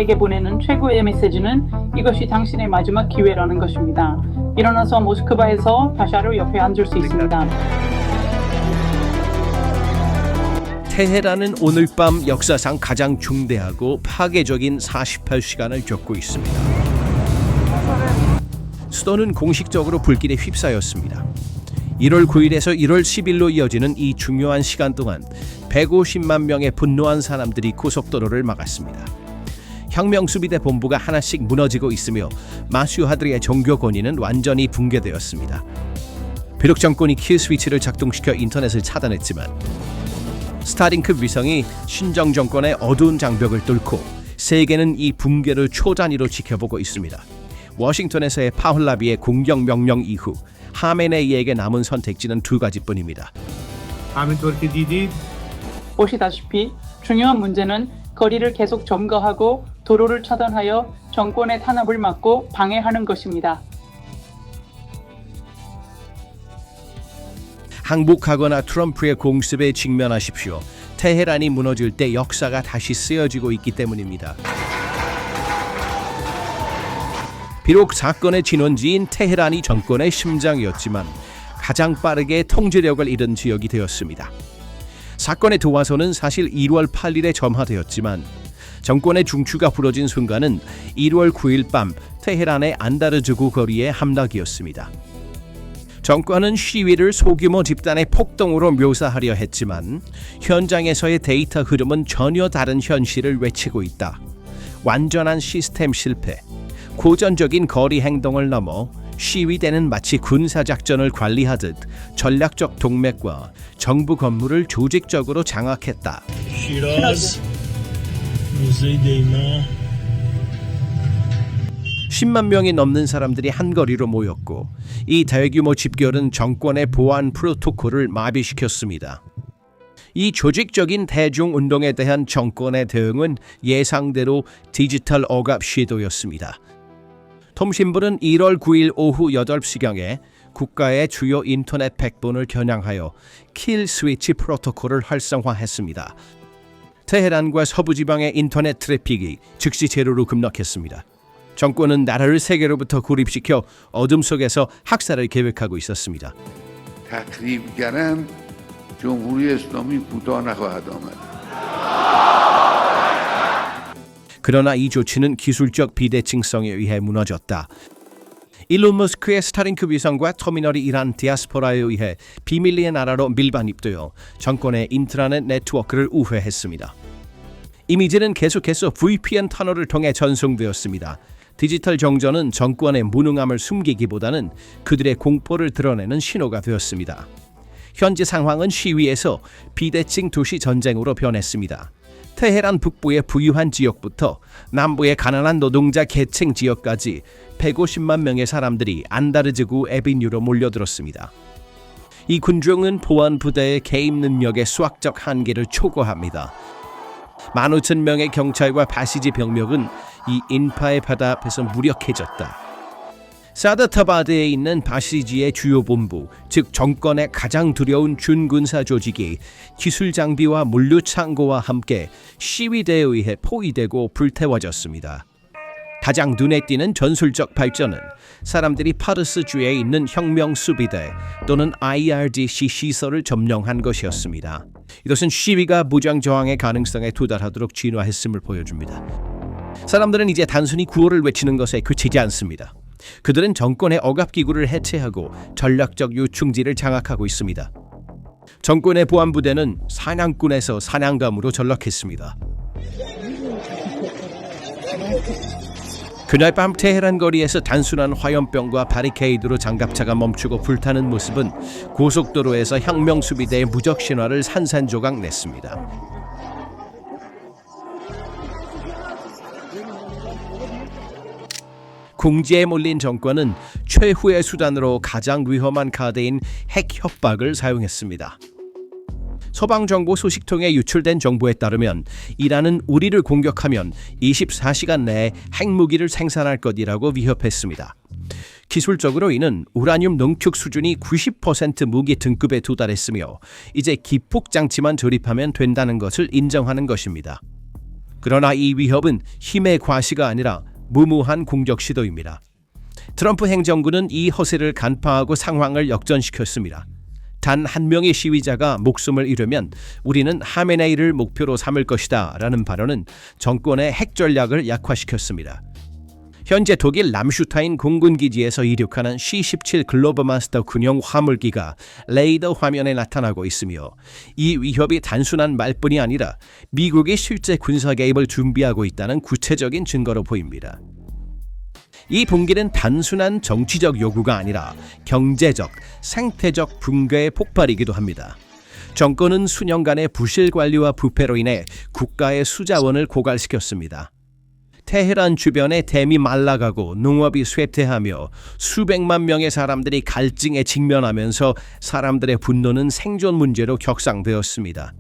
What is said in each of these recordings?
우리에게 보내는 최고의 메시지는 이것이 당신의 마지막 기회라는 것입니다. 일어나서 모스크바에서 파샤르 옆에 앉을 수 있습니다. 테헤란은 오늘 밤 역사상 가장 중대하고 파괴적인 48시간을 겪고 있습니다. 수도는 공식적으로 불길에 휩싸였습니다. 1월 9일에서 1월 10일로 이어지는 이 중요한 시간 동안 150만 명의 분노한 사람들이 고속도로를 막았습니다. 혁명수비대 본부가 하나씩 무너지고 있으며 마슈하드리의 종교 권위는 완전히 붕괴되었습니다. 비록 정권이 킬 스위치를 작동시켜 인터넷을 차단했지만 스타링크 위성이 신정 정권의 어두운 장벽을 뚫고 세계는 이 붕괴를 초단위로 지켜보고 있습니다. 워싱턴에서의 파흘라비의 공격 명령 이후 하메네이에게 남은 선택지는 두 가지뿐입니다. 보시다시피 중요한 문제는 거리를 계속 점거하고 도로를 차단하여 정권의 탄압을 막고 방해하는 것입니다. 항복하거나 트럼프의 공습에 직면하십시오. 테헤란이 무너질 때 역사가 다시 쓰여지고 있기 때문입니다. 비록 사건의 진원지인 테헤란이 정권의 심장이었지만 가장 빠르게 통제력을 잃은 지역이 되었습니다. 사건의 도화선은 사실 1월 8일에 점화되었지만 정권의 중추가 부러진 순간은 1월 9일 밤 테헤란의 안다르즈구 거리의 함락이었습니다. 정권은 시위를 소규모 집단의 폭동으로 묘사하려 했지만 현장에서의 데이터 흐름은 전혀 다른 현실을 외치고 있다. 완전한 시스템 실패, 고전적인 거리 행동을 넘어 시위대는 마치 군사작전을 관리하듯 전략적 동맥과 정부 건물을 조직적으로 장악했다. 10만 명이 넘는 사람들이 한거리로 모였고 이 대규모 집결은 정권의 보안 프로토콜을 마비시켰습니다. 이 조직적인 대중운동에 대한 정권의 대응은 예상대로 디지털 억압 시도였습니다. 통신부는 1월 9일 오후 8시경에 국가의 주요 인터넷 백본을 겨냥하여 킬 스위치 프로토콜을 활성화했습니다. 테헤란과 서부지방의 인터넷 트래픽이 즉시 제로로 급락했습니다. 정권은 나라를 세계로부터 고립시켜 어둠 속에서 학살을 계획하고 있었습니다. تخریبگران جمهوری اسلامی کوتاه نخواهد آمد. 그러나 이 조치는 기술적 비대칭성에 의해 무너졌다. 일론 머스크의 스타링크 위성과 터미널이 이란 디아스포라에 의해 비밀리의 나라로 밀반입되어 정권의 인트라넷 네트워크를 우회했습니다. 이미지는 계속해서 VPN 터널을 통해 전송되었습니다. 디지털 정전은 정권의 무능함을 숨기기보다는 그들의 공포를 드러내는 신호가 되었습니다. 현재 상황은 시위에서 비대칭 도시 전쟁으로 변했습니다. 테헤란 북부의 부유한 지역부터 남부의 가난한 노동자 계층 지역까지 150만 명의 사람들이 안다르즈구 에비뉴로 몰려들었습니다. 이 군중은 보안 부대의 개입 능력의 수학적 한계를 초과합니다. 15,000명의 경찰과 바시지 병력은 이 인파의 바다 앞에서 무력해졌다. 사다타바드에 있는 바시지의 주요 본부, 즉 정권의 가장 두려운 준군사 조직이 기술 장비와 물류 창고와 함께 시위대에 의해 포위되고 불태워졌습니다. 가장 눈에 띄는 전술적 발전은 사람들이 파르스주에 있는 혁명수비대 또는 IRGC 시설을 점령한 것이었습니다. 이것은 시위가 무장저항의 가능성에 도달하도록 진화했음을 보여줍니다. 사람들은 이제 단순히 구호를 외치는 것에 그치지 않습니다. 그들은 정권의 억압기구를 해체하고 전략적 요충지를 장악하고 있습니다. 정권의 보안부대는 사냥꾼에서 사냥감으로 전락했습니다. 그날 밤 테헤란 거리에서 단순한 화염병과 바리케이드로 장갑차가 멈추고 불타는 모습은 고속도로에서 혁명수비대의 무적 신화를 산산조각 냈습니다. 궁지에 몰린 정권은 최후의 수단으로 가장 위험한 카드인 핵 협박을 사용했습니다. 서방정보 소식통에 유출된 정보에 따르면 이란은 우리를 공격하면 24시간 내에 핵무기를 생산할 것이라고 위협했습니다. 기술적으로 이는 우라늄 농축 수준이 90% 무기 등급에 도달했으며 이제 기폭장치만 조립하면 된다는 것을 인정하는 것입니다. 그러나 이 위협은 힘의 과시가 아니라 무모한 공격 시도입니다. 트럼프 행정부는 이 허세를 간파하고 상황을 역전시켰습니다. 단 한 명의 시위자가 목숨을 잃으면 우리는 하메네이를 목표로 삼을 것이다 라는 발언은 정권의 핵 전략을 약화시켰습니다. 현재 독일 람슈타인 공군기지에서 이륙하는 C-17 글로버마스터 군용 화물기가 레이더 화면에 나타나고 있으며 이 위협이 단순한 말뿐이 아니라 미국이 실제 군사 개입을 준비하고 있다는 구체적인 증거로 보입니다. 이 분기는 단순한 정치적 요구가 아니라 경제적, 생태적 붕괴의 폭발이기도 합니다. 정권은 수년간의 부실 관리와 부패로 인해 국가의 수자원을 고갈시켰습니다. 테헤란 주변에 댐이 말라가고 농업이 쇠퇴하며 수백만 명의 사람들이 갈증에 직면하면서 사람들의 분노는 생존 문제로 격상되었습니다.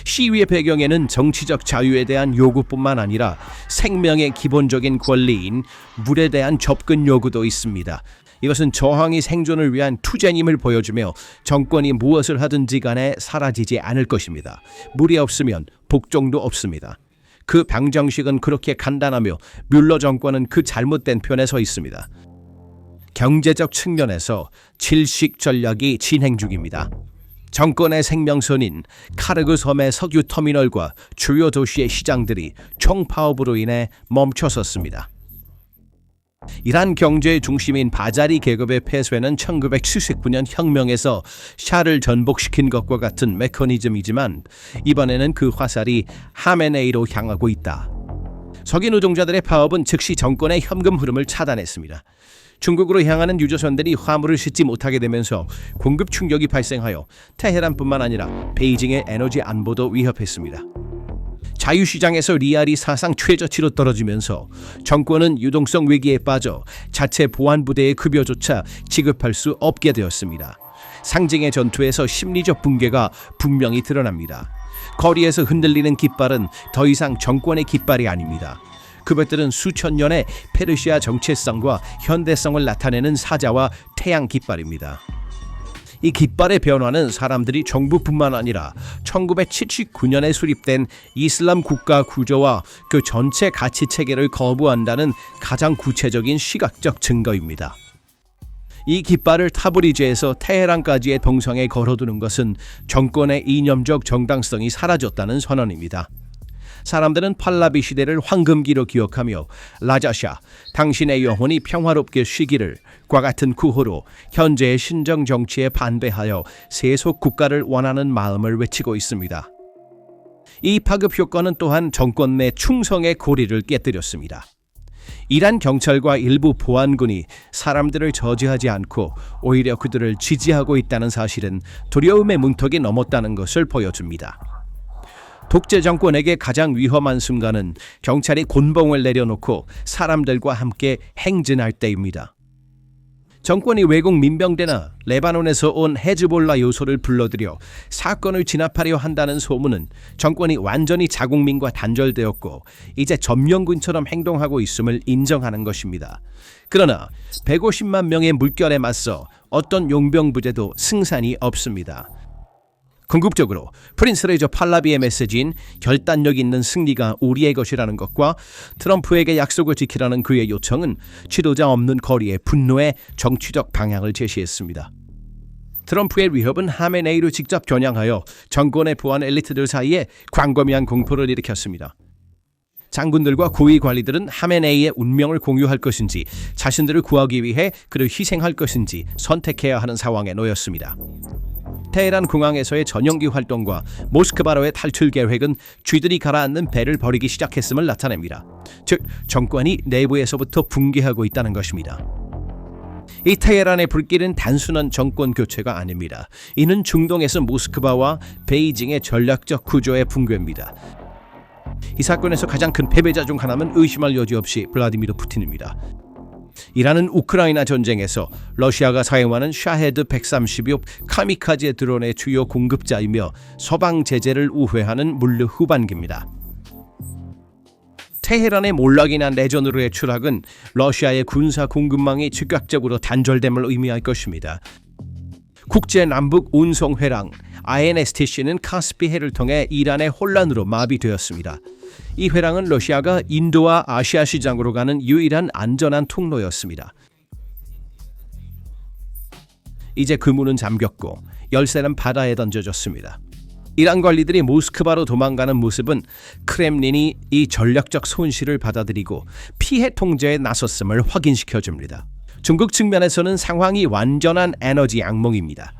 시위의 배경에는 정치적 자유에 대한 요구뿐만 아니라 생명의 기본적인 권리인 물에 대한 접근 요구도 있습니다. 이것은 저항이 생존을 위한 투쟁임을 보여주며 정권이 무엇을 하든지 간에 사라지지 않을 것입니다. 물이 없으면 복종도 없습니다. 그 방정식은 그렇게 간단하며 뮬러 정권은 그 잘못된 편에 서 있습니다. 경제적 측면에서 질식 전략이 진행 중입니다. 정권의 생명선인 카르그 섬의 석유 터미널과 주요 도시의 시장들이 총파업으로 인해 멈춰섰습니다. 이란 경제의 중심인 바자리 계급의 폐쇄는 1979년 혁명에서 샤를 전복시킨 것과 같은 메커니즘이지만 이번에는 그 화살이 하메네이로 향하고 있다. 석유 노동자들의 파업은 즉시 정권의 현금 흐름을 차단했습니다. 중국으로 향하는 유조선들이 화물을 싣지 못하게 되면서 공급 충격이 발생하여 테헤란뿐만 아니라 베이징의 에너지 안보도 위협했습니다. 자유시장에서 리알이 사상 최저치로 떨어지면서 정권은 유동성 위기에 빠져 자체 보안부대의 급여조차 지급할 수 없게 되었습니다. 상징의 전투에서 심리적 붕괴가 분명히 드러납니다. 거리에서 흔들리는 깃발은 더 이상 정권의 깃발이 아닙니다. 그것들은 수천 년의 페르시아 정체성과 현대성을 나타내는 사자와 태양 깃발입니다. 이 깃발의 변화는 사람들이 정부뿐만 아니라 1979년에 수립된 이슬람 국가 구조와 그 전체 가치 체계를 거부한다는 가장 구체적인 시각적 증거입니다. 이 깃발을 타브리즈에서 테헤란까지의 동성에 걸어두는 것은 정권의 이념적 정당성이 사라졌다는 선언입니다. 사람들은 팔라비 시대를 황금기로 기억하며 라자샤, 당신의 영혼이 평화롭게 쉬기를 과 같은 구호로 현재의 신정 정치에 반대하여 세속 국가를 원하는 마음을 외치고 있습니다. 이 파급 효과는 또한 정권 내 충성의 고리를 깨뜨렸습니다. 이란 경찰과 일부 보안군이 사람들을 저지하지 않고 오히려 그들을 지지하고 있다는 사실은 두려움의 문턱이 넘었다는 것을 보여줍니다. 독재 정권에게 가장 위험한 순간은 경찰이 곤봉을 내려놓고 사람들과 함께 행진할 때입니다. 정권이 외국 민병대나 레바논에서 온 헤즈볼라 요소를 불러들여 사건을 진압하려 한다는 소문은 정권이 완전히 자국민과 단절되었고 이제 점령군처럼 행동하고 있음을 인정하는 것입니다. 그러나 150만 명의 물결에 맞서 어떤 용병 부대도 승산이 없습니다. 궁극적으로 프린스 레저 팔라비의 메시지인 결단력 있는 승리가 우리의 것이라는 것과 트럼프에게 약속을 지키라는 그의 요청은 지도자 없는 거리의 분노의 정치적 방향을 제시했습니다. 트럼프의 위협은 하메네이를 직접 겨냥하여 정권의 보안 엘리트들 사이에 광범위한 공포를 일으켰습니다. 장군들과 고위 관리들은 하메네이의 운명을 공유할 것인지 자신들을 구하기 위해 그를 희생할 것인지 선택해야 하는 상황에 놓였습니다. 테헤란 공항에서의 전용기 활동과 모스크바로의 탈출 계획은 쥐들이 가라앉는 배를 버리기 시작했음을 나타냅니다. 즉, 정권이 내부에서부터 붕괴하고 있다는 것입니다. 이 테헤란의 불길은 단순한 정권 교체가 아닙니다. 이는 중동에서 모스크바와 베이징의 전략적 구조의 붕괴입니다. 이 사건에서 가장 큰 패배자 중 하나는 의심할 여지 없이 블라디미르 푸틴입니다. 이라는 우크라이나 전쟁에서 러시아가 사용하는 샤헤드 130엽 카미카제 드론의 주요 공급자이며 서방 제재를 우회하는 물류 후반기입니다. 테헤란의 몰락이나 내전으로의 추락은 러시아의 군사 공급망이 즉각적으로 단절됨을 의미할 것입니다. 국제 남북 운송 회랑 INSTC는 카스피해를 통해 이란의 혼란으로 마비되었습니다. 이 회랑은 러시아가 인도와 아시아 시장으로 가는 유일한 안전한 통로였습니다. 이제 그 문은 잠겼고 열쇠는 바다에 던져졌습니다. 이란 관리들이 모스크바로 도망가는 모습은 크렘린이 이 전략적 손실을 받아들이고 피해 통제에 나섰음을 확인시켜줍니다. 중국 측면에서는 상황이 완전한 에너지 악몽입니다.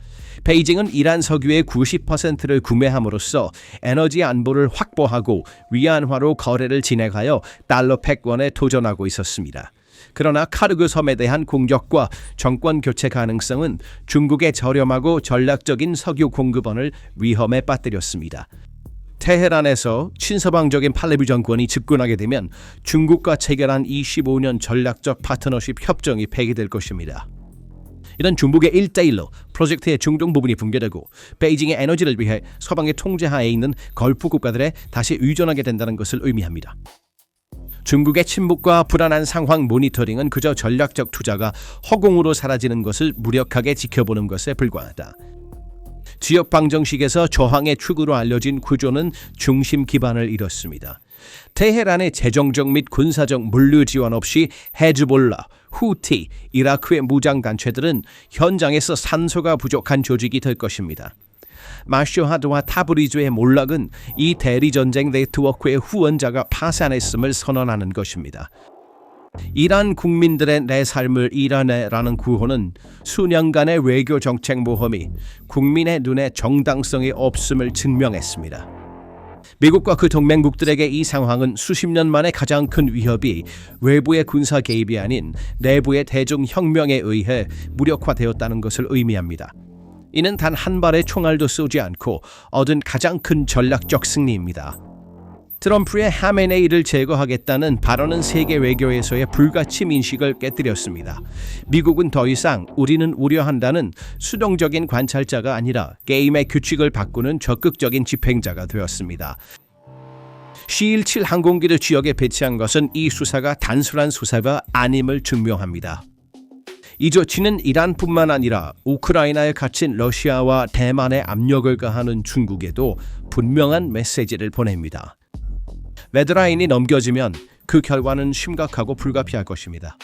베이징은 이란 석유의 90%를 구매함으로써 에너지 안보를 확보하고 위안화로 거래를 진행하여 달러 패권에 도전하고 있었습니다. 그러나 카르그 섬에 대한 공격과 정권 교체 가능성은 중국의 저렴하고 전략적인 석유 공급원을 위험에 빠뜨렸습니다. 테헤란에서 친서방적인 팔레비 정권이 집권하게 되면 중국과 체결한 25년 전략적 파트너십 협정이 폐기될 것입니다. 이런 중국의 1대1로 프로젝트의 중동 부분이 붕괴되고 베이징의 에너지를 위해 서방의 통제하에 있는 걸프 국가들에 다시 의존하게 된다는 것을 의미합니다. 중국의 침묵과 불안한 상황 모니터링은 그저 전략적 투자가 허공으로 사라지는 것을 무력하게 지켜보는 것에 불과하다. 지역 방정식에서 저항의 축으로 알려진 구조는 중심 기반을 잃었습니다. 테헤란의 재정적 및 군사적 물류 지원 없이 헤즈볼라, 후티, 이라크의 무장단체들은 현장에서 산소가 부족한 조직이 될 것입니다. 마쇼하드와 타브리즈의 몰락은 이 대리전쟁 네트워크의 후원자가 파산했음을 선언하는 것입니다. 이란 국민들의 내 삶을 이란해라는 구호는 수년간의 외교 정책 모험이 국민의 눈에 정당성이 없음을 증명했습니다. 미국과 그 동맹국들에게 이 상황은 수십 년 만에 가장 큰 위협이 외부의 군사 개입이 아닌 내부의 대중혁명에 의해 무력화되었다는 것을 의미합니다. 이는 단 한 발의 총알도 쏘지 않고 얻은 가장 큰 전략적 승리입니다. 트럼프의 하메네이를 제거하겠다는 발언은 세계 외교에서의 불가침 인식을 깨뜨렸습니다. 미국은 더 이상 우리는 우려한다는 수동적인 관찰자가 아니라 게임의 규칙을 바꾸는 적극적인 집행자가 되었습니다. C-17 항공기를 지역에 배치한 것은 이 수사가 단순한 수사가 아님을 증명합니다. 이 조치는 이란뿐만 아니라 우크라이나에 갇힌 러시아와 대만에 압력을 가하는 중국에도 분명한 메시지를 보냅니다. 레드라인이 넘겨지면 그 결과는 심각하고 불가피할 것입니다.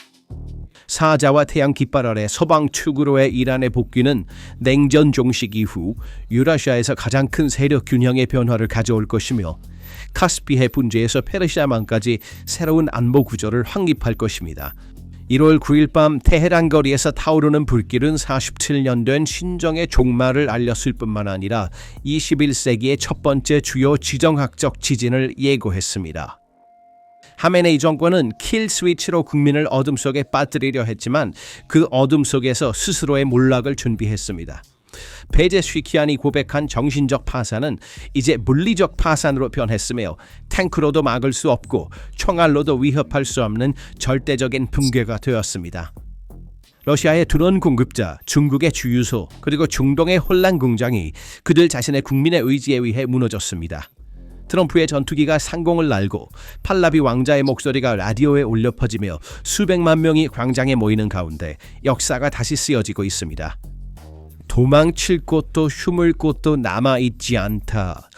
사자와 태양 깃발 아래 서방 축으로의 이란의 복귀는 냉전 종식 이후 유라시아에서 가장 큰 세력 균형의 변화를 가져올 것이며 카스피해 분지에서 페르시아만까지 새로운 안보 구조를 확립할 것입니다. 1월 9일 밤 테헤란 거리에서 타오르는 불길은 47년 된 신정의 종말을 알렸을 뿐만 아니라 21세기의 첫 번째 주요 지정학적 지진을 예고했습니다. 하메네이 정권은 킬 스위치로 국민을 어둠 속에 빠뜨리려 했지만 그 어둠 속에서 스스로의 몰락을 준비했습니다. 페제쉬키안이 고백한 정신적 파산은 이제 물리적 파산으로 변했으며 탱크로도 막을 수 없고 총알로도 위협할 수 없는 절대적인 붕괴가 되었습니다. 러시아의 드론 공급자, 중국의 주유소, 그리고 중동의 혼란 공장이 그들 자신의 국민의 의지에 의해 무너졌습니다. 트럼프의 전투기가 상공을 날고 팔라비 왕자의 목소리가 라디오에 울려 퍼지며 수백만 명이 광장에 모이는 가운데 역사가 다시 쓰여지고 있습니다. 도망칠 곳도 숨을 곳도 남아있지 않다.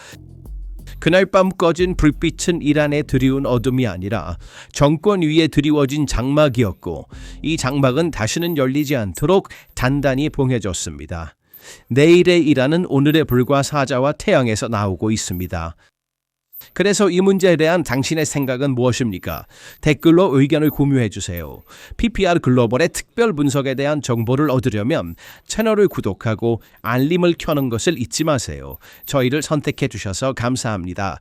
그날 밤 꺼진 불빛은 이란에 드리운 어둠이 아니라 정권 위에 드리워진 장막이었고 이 장막은 다시는 열리지 않도록 단단히 봉해졌습니다. 내일의 이란은 오늘의 불과 사자와 태양에서 나오고 있습니다. 그래서 이 문제에 대한 당신의 생각은 무엇입니까? 댓글로 의견을 공유해 주세요. PPR 글로벌의 특별 분석에 대한 정보를 얻으려면 채널을 구독하고 알림을 켜는 것을 잊지 마세요. 저희를 선택해 주셔서 감사합니다.